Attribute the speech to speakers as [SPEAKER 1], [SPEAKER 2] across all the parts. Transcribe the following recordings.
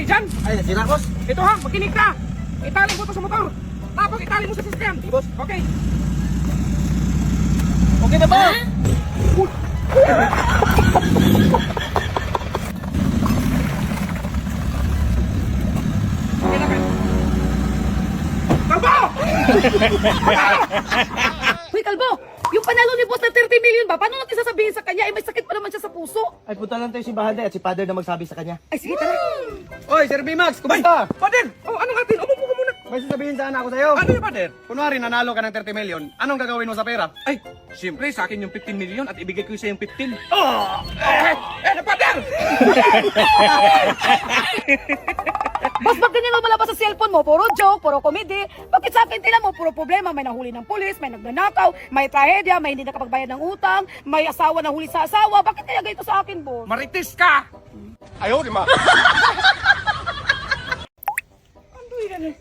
[SPEAKER 1] nangyari dyan?
[SPEAKER 2] Ay, nasira, boss.
[SPEAKER 1] Ito ha, makinig ka. Itali mo to sa motor. Tapos itali mo sa sasakyan.
[SPEAKER 2] Boss.
[SPEAKER 1] Okay.
[SPEAKER 2] Okay na ba?
[SPEAKER 1] Okay na kayo. Kalbo!
[SPEAKER 3] Hoy, Kalbo! Yung panalo ni boss na 30 million ba? Paano natin sasabihin sa kanya? Eh, may sakit pa naman siya sa puso.
[SPEAKER 2] Ay, punta lang tayo simbahan at si Father na magsabi sa kanya.
[SPEAKER 3] Ay, sige, tara.
[SPEAKER 2] Oy, Sir B-Max, kumusta?
[SPEAKER 1] Pader! Oh, ano natin? Umupo ka muna.
[SPEAKER 2] May sasabihin sana ako sa'yo.
[SPEAKER 1] Ano yung pader?
[SPEAKER 2] Kunwari, nanalo ka ng 30 million. Anong gagawin mo sa pera?
[SPEAKER 1] Ay, siyempre sa akin yung 15 million at ibigay ko sa yung 15. Oh! Pader!
[SPEAKER 3] Boss, bakit ganyan lumalabas sa cellphone mo? Puro joke, puro comedy. Bakit sa akin tinan mo? Puro problema. May nahuli ng pulis, may nagnanakaw, may trahedya, may hindi nakapagbayad ng utang, may asawa na huli sa asawa. Bakit kaya ganito sa akin, boss?
[SPEAKER 1] Marites ka! Ayaw, di ma. Ano yan eh?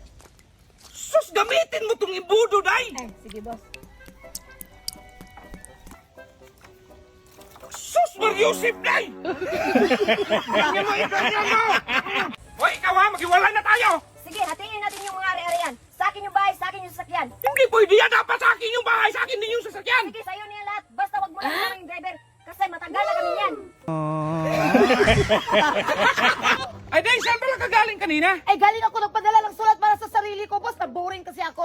[SPEAKER 1] Sus, gamitin mo tong imbudo, day!
[SPEAKER 3] Ay, sige, boss.
[SPEAKER 1] Sus, Mariusip, day! Ganyan mo, ganyan mo! Hoy, ikaw ha, maghiwalay na tayo!
[SPEAKER 4] Sige, hatiin natin yung mga ari-arian. Sa akin yung bahay, sa akin yung sasakyan.
[SPEAKER 1] Hindi pwede yan, dapat sa akin yung bahay, sa akin din yung sasakyan!
[SPEAKER 4] Sige, sa'yo niya lahat. Basta wag mo na kasama yung driver. Kasi matagal na kami yan.
[SPEAKER 1] Ay, day, saan pala kagaling kanina?
[SPEAKER 3] Ay, galing ako nagpadala ng sulat para sa sarili ko, boss. Na-boring kasi ako.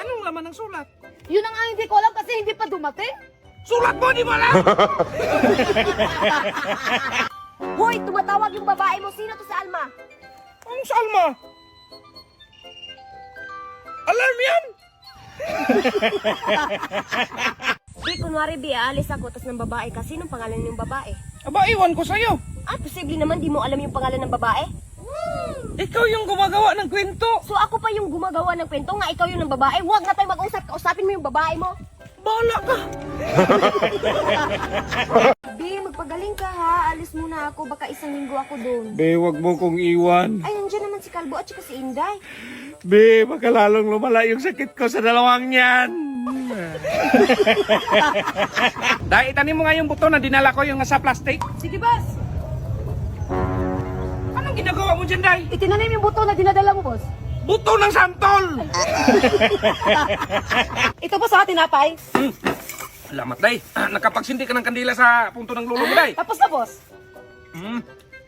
[SPEAKER 1] Anong laman ng sulat?
[SPEAKER 3] Yun ang hindi ko alam kasi hindi pa dumating.
[SPEAKER 1] Sulat mo, di mo alam!
[SPEAKER 4] Hoy, tumatawag yung babae mo. Sino to sa Alma?
[SPEAKER 1] Anong salma? Alarm yan!
[SPEAKER 4] Di, kunwari, Bi, aalis ako, tas ng babae ka. Sinong pangalan ng babae?
[SPEAKER 1] Aba, iwan ko sa'yo.
[SPEAKER 4] Ah, posible naman di mo alam yung pangalan ng babae?
[SPEAKER 1] Ikaw yung gumagawa ng kwento.
[SPEAKER 4] So ako pa yung gumagawa ng kwento nga ikaw yung ng babae. Huwag na tayo mag-usap. Kausapin mo yung babae mo.
[SPEAKER 1] Bahala ka.
[SPEAKER 4] Bi, magpagaling ka ha. Alis muna ako. Baka isang linggo ako doon.
[SPEAKER 1] Be, wag mo kong iwan.
[SPEAKER 4] Ay, nandiyan naman si Kalbo at saka si Inday.
[SPEAKER 1] Be, baka lalong lumala yung sakit ko sa dalawang yan. Dahil itanim mo nga yung buto na dinala ko yung nasa plastic.
[SPEAKER 3] Sige, boss.
[SPEAKER 1] Anong ginagawa mo dyan, Day?
[SPEAKER 3] Itinanim yung buto na dinadala mo, boss.
[SPEAKER 1] Buto ng santol!
[SPEAKER 3] Ito, boss, ha, tinapay.
[SPEAKER 1] Salamat, Day. Nakapagsindi ka ng kandila sa punto ng lulo mo, Day.
[SPEAKER 3] Tapos na, boss.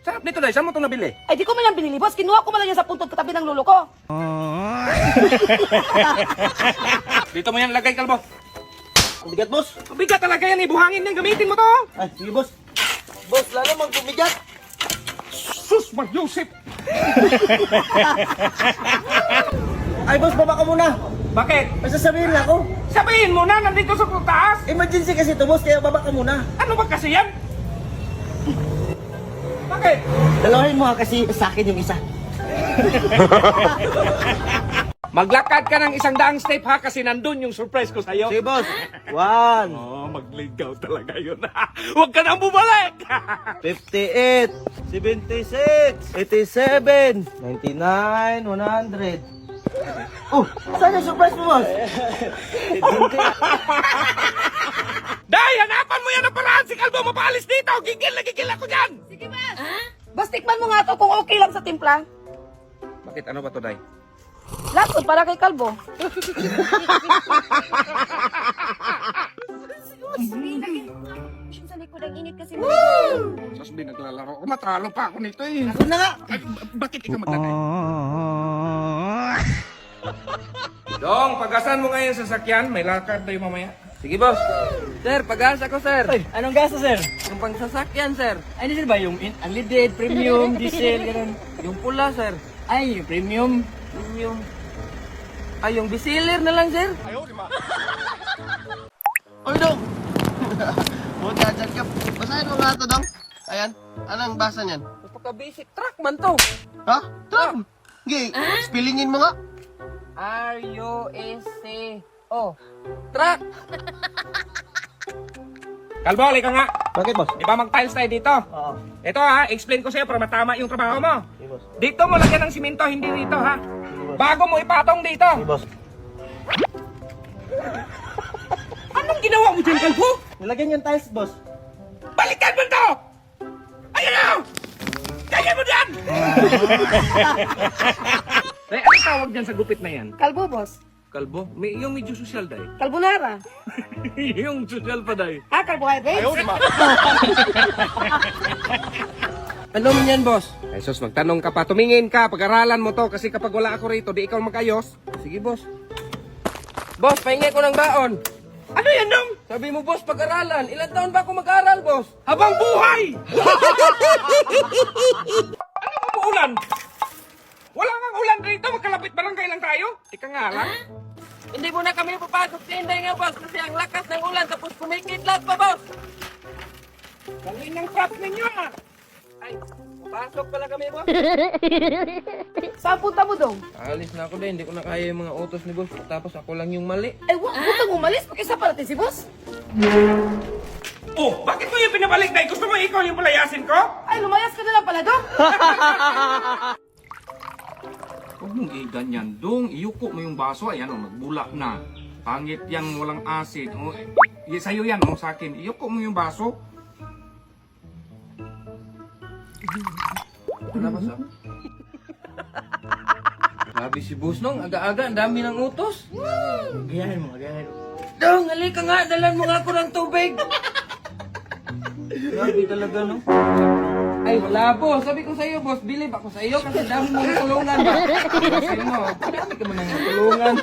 [SPEAKER 1] Sarap nito, Day. Saan mo ito nabili?
[SPEAKER 3] Ay, di ko man lang binili, boss. Kinuha ko man lang yan sa puntod katabi ng lulo ko.
[SPEAKER 1] Dito mo yan lagay, Kalbo.
[SPEAKER 2] Ang bigat, boss.
[SPEAKER 1] Bigat talaga yan, ibuhangin yan. Gamitin mo to.
[SPEAKER 2] Ay, sige, boss. Boss, lalo magbumigat.
[SPEAKER 1] Sus, Mag-Yusip.
[SPEAKER 2] Ay, boss, baba ka muna.
[SPEAKER 1] Bakit?
[SPEAKER 2] May sasabihin na ako.
[SPEAKER 1] Sabihin mo na, nandito sa taas.
[SPEAKER 2] Emergency kasi ito, boss, kaya baba ka muna.
[SPEAKER 1] Ano ba kasi yan? Bakit?
[SPEAKER 2] Dalawahin mo ha, kasi sa akin yung isa.
[SPEAKER 1] Maglakad ka ng 100 step ha, kasi nandun yung surprise ko sa'yo.
[SPEAKER 2] Sige, boss. 1,
[SPEAKER 1] Oh, magligaw talaga yun. Huwag ka nang bumalik.
[SPEAKER 2] 58, 76, 87, 99, 100. Oh, saan yung surprise mo, boss?
[SPEAKER 1] Day, hanapan mo yan ang paraan si Kalbo mapaalis dito. Gigil na gigil ako dyan.
[SPEAKER 3] Sige, boss. Boss, tikman mo nga to kung okay lang sa timpla.
[SPEAKER 1] Bakit ano ba to, Day?
[SPEAKER 3] Lasod para kay Kalbo.
[SPEAKER 4] Sa likod ang init kasi
[SPEAKER 1] Sus, di naglalaro. Matalo pa ako nito eh.
[SPEAKER 2] Ako na nga.
[SPEAKER 1] Ay, bakit ikaw maglagay? Dong, pagasan mo ngayon sa sasakyan. May lakad tayo mamaya.
[SPEAKER 5] Sige, boss. Sir, pag-asa ko, sir.
[SPEAKER 2] Ay, anong gasto, sir?
[SPEAKER 5] Yung pangsasakyan, sir.
[SPEAKER 2] Ay, hindi, sir ba? Yung unleaded, premium, diesel, ganun.
[SPEAKER 5] Yung pula, sir.
[SPEAKER 2] Ay, yung premium.
[SPEAKER 5] Yung... Ay, yung bisiler na lang, sir.
[SPEAKER 6] Oy, Dong! Buta dyan ka. Basahin mo nga ito, Dong. Ayan. Anong basa niyan?
[SPEAKER 5] Napaka-basic truck man to.
[SPEAKER 6] Ha? Trump! Okay, spellingin mo nga.
[SPEAKER 5] R-U-S-C-O. Truck.
[SPEAKER 1] Kalbo, halika nga.
[SPEAKER 2] Bakit, boss?
[SPEAKER 1] Di ba mag-tiles tayo dito?
[SPEAKER 2] Oo.
[SPEAKER 1] Ito ha, explain ko sa'yo para matama yung trabaho mo.
[SPEAKER 2] Sige, boss.
[SPEAKER 1] Dito mo lagyan ng simento, hindi dito ha. Bago mo ipatong dito.
[SPEAKER 2] Sige, boss.
[SPEAKER 1] Anong ginawa mo dyan, Kalbo?
[SPEAKER 2] Nilagyan yung tiles, boss.
[SPEAKER 1] Balikan mo to! Ayan na! Kaya Tingin mo dyan! Day, anong tawag dyan sa gupit na yan?
[SPEAKER 3] Kalbo, boss.
[SPEAKER 1] Kalbo? Yung medyo social, day.
[SPEAKER 3] Kalbonara.
[SPEAKER 1] Yung social pa, day.
[SPEAKER 3] Ah, carbohydrates.
[SPEAKER 5] Ano man yan, boss?
[SPEAKER 1] Ay, sus, magtanong ka pa. Tumingin ka, pag-aralan mo to. Kasi kapag wala ako rito, di ikaw magayos.
[SPEAKER 5] Sige, boss. Boss, pahingi ko ng baon.
[SPEAKER 1] Ano yan, nung?
[SPEAKER 5] Sabi mo, boss, pag-aralan. Ilan taon ba ako mag-aral, boss?
[SPEAKER 1] Habang buhay! Ano mo ulan? Wala kang ulan rito, magkalapit barangay lang tayo. Ika nga lang.
[SPEAKER 5] Hindi mo na kami papasok sa Inday nga, boss. Kasi ang lakas ng ulan, tapos kumikidlat pa, boss.
[SPEAKER 1] Galing ng trap ninyo, ah.
[SPEAKER 5] Ay, pasok pala kami, boss.
[SPEAKER 3] Saan punta mo, Dong?
[SPEAKER 5] Alis na ako din. Hindi ko na kaya yung mga utos ni boss. Tapos ako lang yung mali.
[SPEAKER 3] Eh, huwag kang umalis. Mag-isa pa natin si boss.
[SPEAKER 1] Oh, bakit mo yung pinabalik, day? Gusto mo ikaw yung palayasin ko?
[SPEAKER 3] Ay, lumayas ka na lang pala, Dong.
[SPEAKER 1] Huwag mong iganyan, dong. Iyuko mo yung baso. Ayan, oh, nagbulak na. Pangit yan, walang acid. Oh, sa'yo yan, oh, sa akin. Iyuko mo yung baso.
[SPEAKER 5] Wala ba sa? Grabe si boss nung. Aga-aga, ang dami ng utos.
[SPEAKER 2] Agayahin mo, agayahin mo.
[SPEAKER 5] Dong, halika nga. Dalan mo nga ako ng tubig.
[SPEAKER 2] Grabe talaga, no?
[SPEAKER 5] Ay, wala, boss. Sabi ko sa'yo, boss, bilib ako sa iyo kasi dami mo tulungan ba? Sabi mo, dami ka mo nang tulungan.